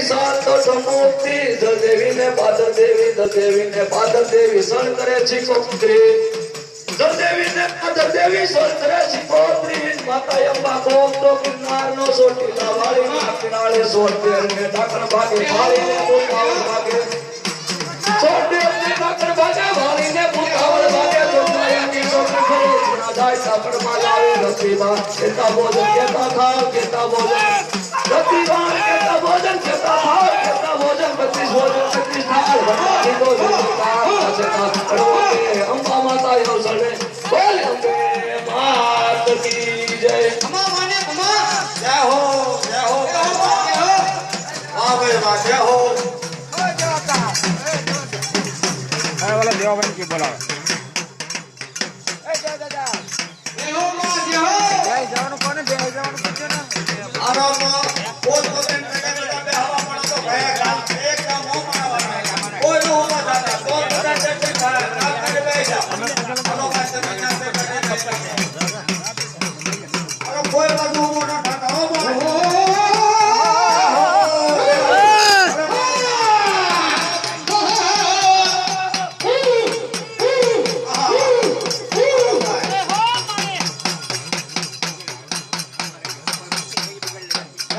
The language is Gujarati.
સાત સમૂર્તિ જલદેવી ને પાદર દેવી દલદેવી ને પાદર દેવી સણ કરે છે કોત્રી જલદેવી ને પાદર દેવી સણ કરે છે કોત્રી માતા અંબા કોમ તો કિનાર નો સોટીલા વાળી ના કિનારે સોટે ને ડાકણ ભાગે વાળી ને બોલાવ ભાગે સોટે ને ડાકણ ભાગે વાળી ને બોલાવ ભાગે તો માયાની સોટે ફરે ના જાય સાપડ માં લાવે રતીબા કેતા ભોજન કેતા ખાવ કેતા ભોજન રતીબા કેતા ભોજન કેતા ખાવ કેતા ભોજન 32 ભોજન 32 થાળ ભગવાન તો દેવતા સચેતા પડવાકે અંબા માતા યો સળે બોલ અંબે માત કી જય અમા માને અમા જય હો વાહ ભાઈ વાહ જય હો अरे वाला देवाबंद की बोला જય હો માં જય હો जय जवान कौन है जय जवान पूछो ना આરામ પોત પોતે